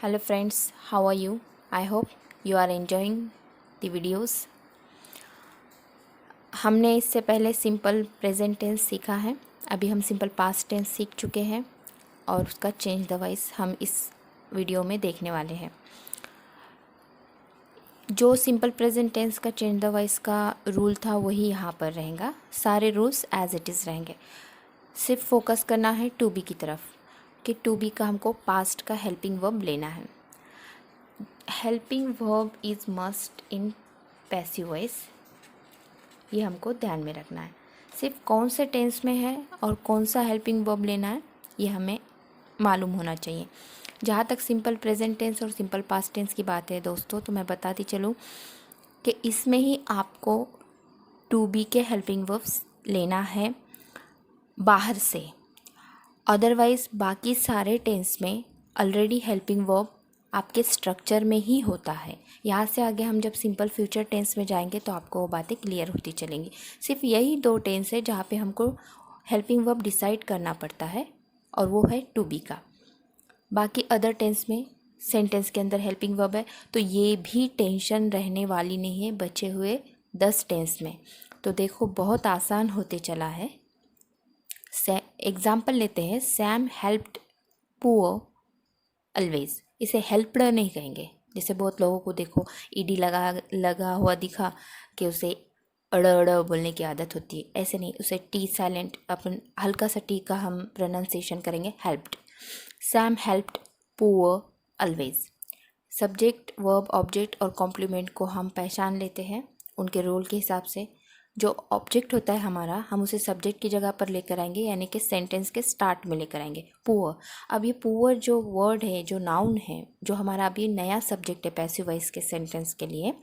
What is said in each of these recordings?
Hello friends, how are you? I hope you are enjoying the videos. हमने इससे पहले simple present tense सीखा है। अभी हम सिंपल पास्ट टेंस सीख चुके हैं और उसका चेंज द वॉइस हम इस वीडियो में देखने वाले हैं। जो सिंपल प्रेजेंट टेंस का चेंज द वॉइस का रूल था वही यहाँ पर रहेगा। सारे रूल्स एज इट इज़ रहेंगे। सिर्फ फोकस करना है टू बी की तरफ कि टू बी का हमको पास्ट का हेल्पिंग वर्ब लेना है। Helping verb is must in passive voice, ये हमको ध्यान में रखना है। सिर्फ कौन से टेंस में है और कौन सा हेल्पिंग वर्ब लेना है ये हमें मालूम होना चाहिए। जहाँ तक सिंपल प्रेजेंट टेंस और सिंपल पास्ट टेंस की बात है दोस्तों, तो मैं बताती चलूँ कि इसमें ही आपको टू बी के हेल्पिंग वर्ब्स लेना है बाहर से। अदरवाइज़ बाकी सारे टेंस में ऑलरेडी हेल्पिंग वर्ब आपके स्ट्रक्चर में ही होता है। यहाँ से आगे हम जब सिंपल फ्यूचर टेंस में जाएंगे तो आपको वो बातें क्लियर होती चलेंगी। सिर्फ यही दो टेंस है जहाँ पे हमको हेल्पिंग वर्ब डिसाइड करना पड़ता है और वो है टू बी का। बाकी अदर टेंस में सेंटेंस के अंदर हेल्पिंग वर्ब है, तो ये भी टेंशन रहने वाली नहीं है बचे हुए 10 टेंस में। तो देखो बहुत आसान होते चला है। एग्जाम्पल लेते हैं, सैम हेल्प्ड पुअर ऑलवेज। इसे हेल्प्ड नहीं कहेंगे। जैसे बहुत लोगों को देखो ईडी लगा हुआ दिखा कि उसे अड़ अड़ बोलने की आदत होती है, ऐसे नहीं। उसे टी साइलेंट अपन हल्का सा टी का हम प्रोनाउंसिएशन करेंगे, helped. Sam helped poor always. Subject verb object और कॉम्प्लीमेंट को हम पहचान लेते हैं उनके रोल के हिसाब से। जो ऑब्जेक्ट होता है हमारा, हम उसे सब्जेक्ट की जगह पर लेकर आएंगे, यानी कि सेंटेंस के स्टार्ट में लेकर आएंगे पुअर। अब ये पुअर जो वर्ड है, जो नाउन है, जो हमारा अभी नया सब्जेक्ट है पैसिव वॉइस के सेंटेंस के लिए,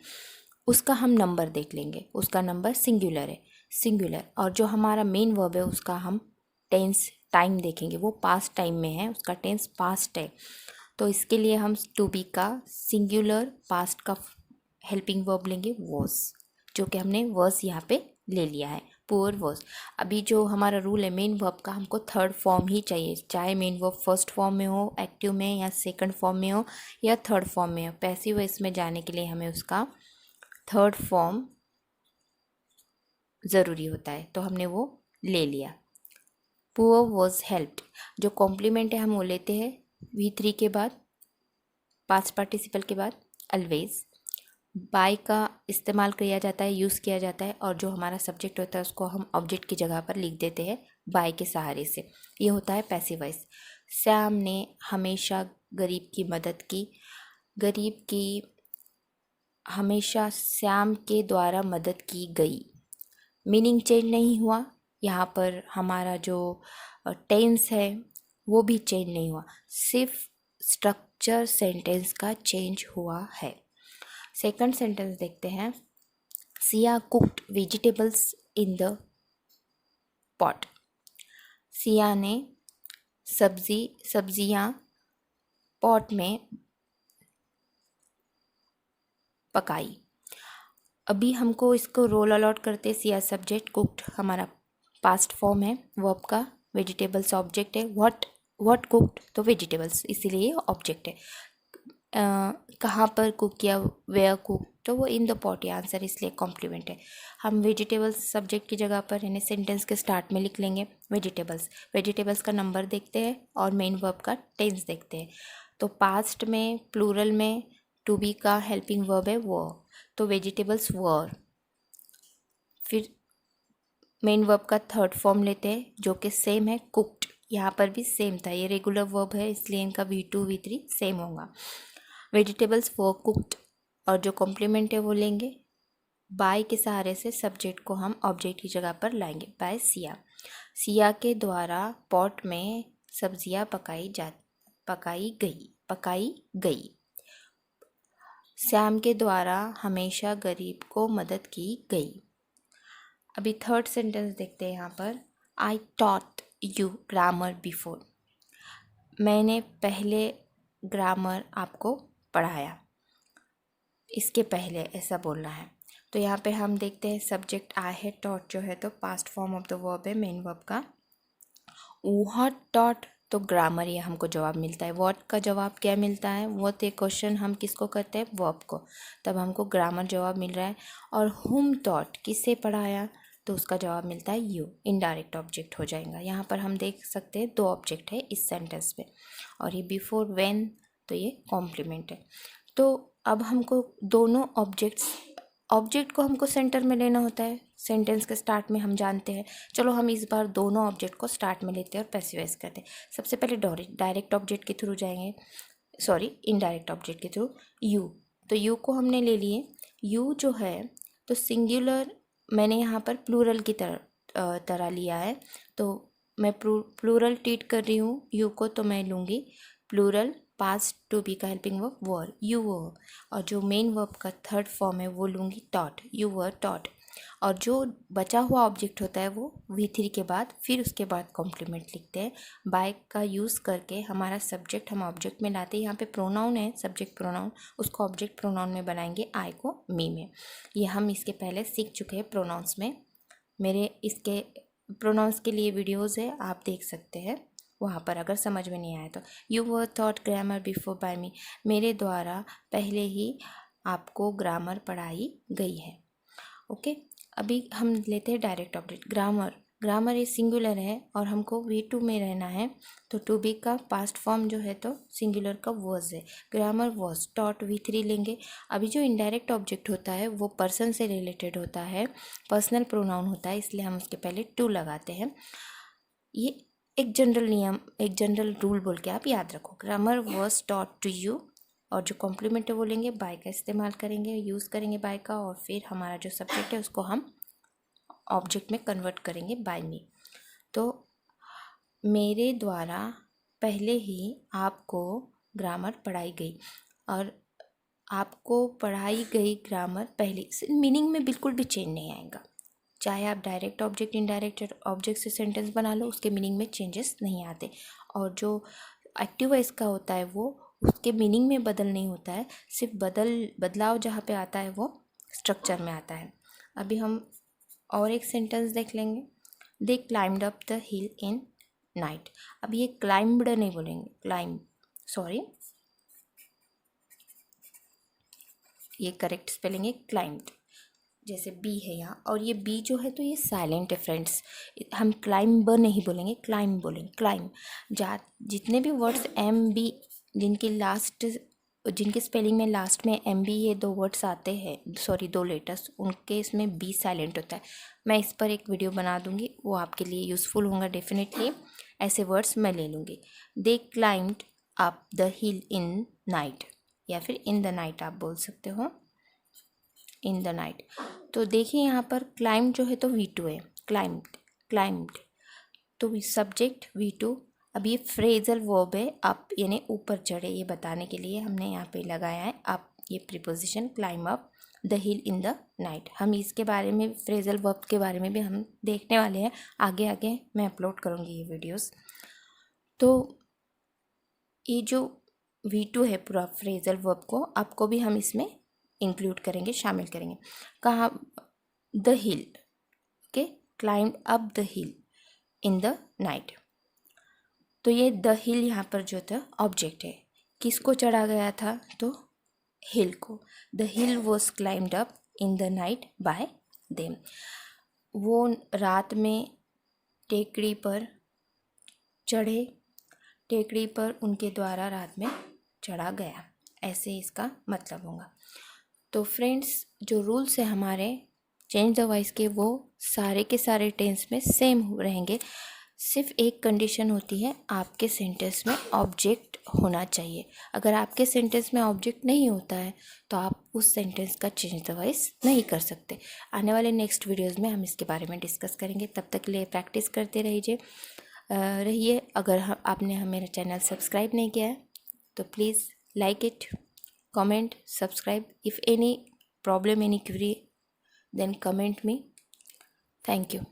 उसका हम नंबर देख लेंगे। उसका नंबर सिंगुलर है, सिंगुलर। और जो हमारा मेन वर्ब है उसका हम टेंस टाइम देखेंगे, वो पास्ट टाइम में है, उसका टेंस पास्ट है। तो इसके लिए हम टू बी का सिंगुलर पास्ट का हेल्पिंग वर्ब लेंगे वॉज, जो कि हमने वॉज यहाँ पे ले लिया है, पुअर वॉज। अभी जो हमारा रूल है मेन वर्ब का, हमको थर्ड फॉर्म ही चाहिए, चाहे मेन वर्ब फर्स्ट फॉर्म में हो एक्टिव में, या सेकंड फॉर्म में हो, या थर्ड फॉर्म में हो। पैसिव वॉइस में जाने के लिए हमें उसका थर्ड फॉर्म ज़रूरी होता है, तो हमने वो ले लिया। Poor was helped. जो कॉम्प्लीमेंट है हम वो लेते हैं V3 के बाद, पास्ट पार्टिसिपल के बाद ऑलवेज। बाय का इस्तेमाल किया जाता है, यूज़ किया जाता है, और जो हमारा सब्जेक्ट होता है उसको हम ऑब्जेक्ट की जगह पर लिख देते हैं बाय के सहारे से। ये होता है पैसिव वॉइस। सैम ने हमेशा गरीब की मदद की। गरीब की हमेशा सैम के द्वारा मदद की गई। मीनिंग चेंज नहीं हुआ, यहाँ पर हमारा जो टेंस है वो भी चेंज नहीं हुआ, सिर्फ स्ट्रक्चर सेंटेंस का चेंज हुआ है। सेकंड सेंटेंस देखते हैं, Siya cooked vegetables in the pot. Siya ने सब्जियां पॉट में पकाई। अभी हमको इसको रोल अलॉट करते, सिया सब्जेक्ट, कुक्ड हमारा पास्ट फॉर्म है वर्ब का, वेजिटेबल्स ऑब्जेक्ट है। व्हाट कुक्ड, तो वेजिटेबल्स, इसीलिए ऑब्जेक्ट है। कहाँ पर कुक किया, वेयर कुक, तो वो इन द पॉट, ये आंसर इसलिए कॉम्प्लीमेंट है। हम वेजिटेबल्स सब्जेक्ट की जगह पर यानी सेंटेंस के स्टार्ट में लिख लेंगे वेजिटेबल्स। वेजिटेबल्स का नंबर देखते हैं और मेन वर्ब का टेंस देखते हैं। तो पास्ट में प्लूरल में टू बी का हेल्पिंग वर्ब है वो, तो वेजिटेबल्स वर। फिर मेन वर्ब का थर्ड फॉर्म लेते हैं जो कि सेम है, कुक्ड। यहाँ पर भी सेम था, ये रेगुलर वर्ब है इसलिए इनका V2 V3 सेम होगा। वेजिटेबल्स वर कुक्ड, और जो कॉम्प्लीमेंट है वो लेंगे बाय के सहारे से। सब्जेक्ट को हम ऑब्जेक्ट की जगह पर लाएंगे, बाय सिया। सिया के द्वारा पॉट में सब्जियां पकाई गई। सैम के द्वारा हमेशा गरीब को मदद की गई। अभी थर्ड सेंटेंस देखते हैं यहाँ पर, I taught you grammar before. मैंने पहले ग्रामर आपको पढ़ाया, इसके पहले ऐसा बोलना है। तो यहाँ पे हम देखते हैं सब्जेक्ट आई है, टॉट जो है तो past form of the verb है मेन वर्ब का। व्हाट टॉट तो ग्रामर ये हमको जवाब मिलता है। व्हाट का जवाब क्या मिलता है? व्हाट ये क्वेश्चन हम किसको करते हैं? वर्ब को। तब हमको ग्रामर जवाब मिल रहा है। और हुम टॉट किससे पढ़ाया? तो उसका जवाब मिलता है यू। इनडायरेक्ट ऑब्जेक्ट हो जाएगा। यहाँ पर हम देख सकते हैं 2 ऑब्जेक्ट है इस सेंटेंस में, और ये बिफोर व्हेन तो ये कॉम्प्लीमेंट है। तो अब हमको दोनों ऑब्जेक्ट को हमको सेंटर में लेना होता है सेंटेंस के स्टार्ट में, हम जानते हैं। चलो हम इस बार दोनों ऑब्जेक्ट को स्टार्ट में लेते हैं और पैसिवाइज करते हैं। सबसे पहले डायरेक्ट ऑब्जेक्ट के थ्रू जाएंगे, सॉरी इनडायरेक्ट ऑब्जेक्ट के थ्रू। यू, तो यू को हमने ले लिए। यू जो है तो सिंगुलर, मैंने यहाँ पर प्लूरल की तरह लिया है, तो मैं प्लूरल ट्रीट कर रही हूँ यू को, तो मैं लूँगी प्लूरल पास्ट टू बी का helping verb were, you were. और जो मेन वर्ब का थर्ड फॉर्म है वो लूँगी टॉट, यू वर टॉट। और जो बचा हुआ ऑब्जेक्ट होता है वो V3 के बाद, फिर उसके बाद कॉम्प्लीमेंट लिखते हैं। बाय का यूज़ करके हमारा सब्जेक्ट हम ऑब्जेक्ट में लाते हैं। यहाँ पे प्रोनाउन है सब्जेक्ट प्रोनाउन, उसको ऑब्जेक्ट प्रोनाउन में बनाएंगे, आई को मी में। ये हम इसके पहले सीख चुके हैं प्रोनाउंस में। मेरे इसके प्रोनाउंस के लिए वीडियोज़ है, आप देख सकते हैं वहाँ पर, अगर समझ में नहीं आया तो। You were taught grammar before by me, मेरे द्वारा पहले ही आपको ग्रामर पढ़ाई गई है। ओके, अभी हम लेते हैं डायरेक्ट ऑब्जेक्ट। ग्रामर ये सिंगुलर है और हमको V2 में रहना है, तो टू बी का पास्ट फॉर्म जो है तो सिंगुलर का वॉज है। ग्रामर वॉज टॉट, V3 लेंगे। अभी जो इनडायरेक्ट ऑब्जेक्ट होता है वो पर्सन से रिलेटेड होता है, पर्सनल प्रोनाउन होता है, इसलिए हम उसके पहले टू लगाते हैं। ये एक जनरल नियम, एक जनरल रूल बोल के आप याद रखो। Grammar was taught to you, और जो कॉम्प्लीमेंट है वो लेंगे, बाय का इस्तेमाल करेंगे, यूज़ करेंगे बाय का, और फिर हमारा जो सब्जेक्ट है उसको हम ऑब्जेक्ट में कन्वर्ट करेंगे बाय मी। तो मेरे द्वारा पहले ही आपको ग्रामर पढ़ाई गई, और आपको पढ़ाई गई ग्रामर पहले, मीनिंग में बिल्कुल भी चेंज नहीं आएगा। चाहे आप डायरेक्ट ऑब्जेक्ट इनडायरेक्ट ऑब्जेक्ट से सेंटेंस बना लो, उसके मीनिंग में चेंजेस नहीं आते। और जो एक्टिव वॉइस का होता है वो उसके मीनिंग में बदल नहीं होता है, सिर्फ बदलाव जहाँ पे आता है वो स्ट्रक्चर में आता है। अभी हम और एक सेंटेंस देख लेंगे। They climbed up the hill in night. अब ये क्लाइम्ड नहीं बोलेंगे, ये करेक्ट स्पेलिंग है क्लाइम्ड, जैसे बी है यहाँ, और ये बी जो है तो ये साइलेंट है फ्रेंड्स। हम क्लाइम्ब नहीं बोलेंगे, क्लाइम बोलेंगे, क्लाइम। जितने भी वर्ड्स MB जिनके स्पेलिंग में लास्ट में MB ये 2 वर्ड्स आते हैं, सॉरी 2 लेटर्स, उनके इसमें बी साइलेंट होता है। मैं इस पर एक वीडियो बना दूंगी, वो आपके लिए यूज़फुल होगा डेफिनेटली। ऐसे वर्ड्स मैं ले लूँगी। They climbed up the hill in night, या फिर इन द नाइट आप बोल सकते हो, इन द नाइट। तो देखिए यहाँ पर क्लाइम्ड जो है तो V2 है, क्लाइम्ड तो सब्जेक्ट V2। अब ये फ्रेजल वर्ब है, अप यानी ऊपर चढ़े, ये बताने के लिए हमने यहाँ पे लगाया है अप, ये preposition climb up the hill in the night. हम इसके बारे में, फ्रेजल वर्ब के बारे में भी हम देखने वाले हैं, आगे आगे मैं अपलोड करूँगी ये वीडियोस। तो ये जो V2 है पूरा फ्रेजल वर्ब को, आपको भी हम इसमें इंक्लूड करेंगे, शामिल करेंगे। कहाँ? The hill, okay, climbed up the hill in the night. तो ये द हिल यहाँ पर जो था ऑब्जेक्ट है, किसको चढ़ा गया था? तो हिल को। The hill was climbed up in the night bye them. वो रात में टेकड़ी पर चढ़े, टेकड़ी पर उनके द्वारा रात में चढ़ा गया, ऐसे इसका मतलब होगा। तो फ्रेंड्स, जो रूल्स है हमारे चेंज द वॉइस के, वो सारे के सारे टेंस में सेम रहेंगे। सिर्फ एक कंडीशन होती है, आपके सेंटेंस में ऑब्जेक्ट होना चाहिए। अगर आपके सेंटेंस में ऑब्जेक्ट नहीं होता है तो आप उस सेंटेंस का चेंज द वॉइस नहीं कर सकते। आने वाले नेक्स्ट वीडियोज़ में हम इसके बारे में डिस्कस करेंगे। तब तक के लिए प्रैक्टिस करते रहिए। अगर आपने मेरा चैनल सब्सक्राइब नहीं किया है तो please like it, comment, subscribe. If any problem, any query, then comment me. Thank you.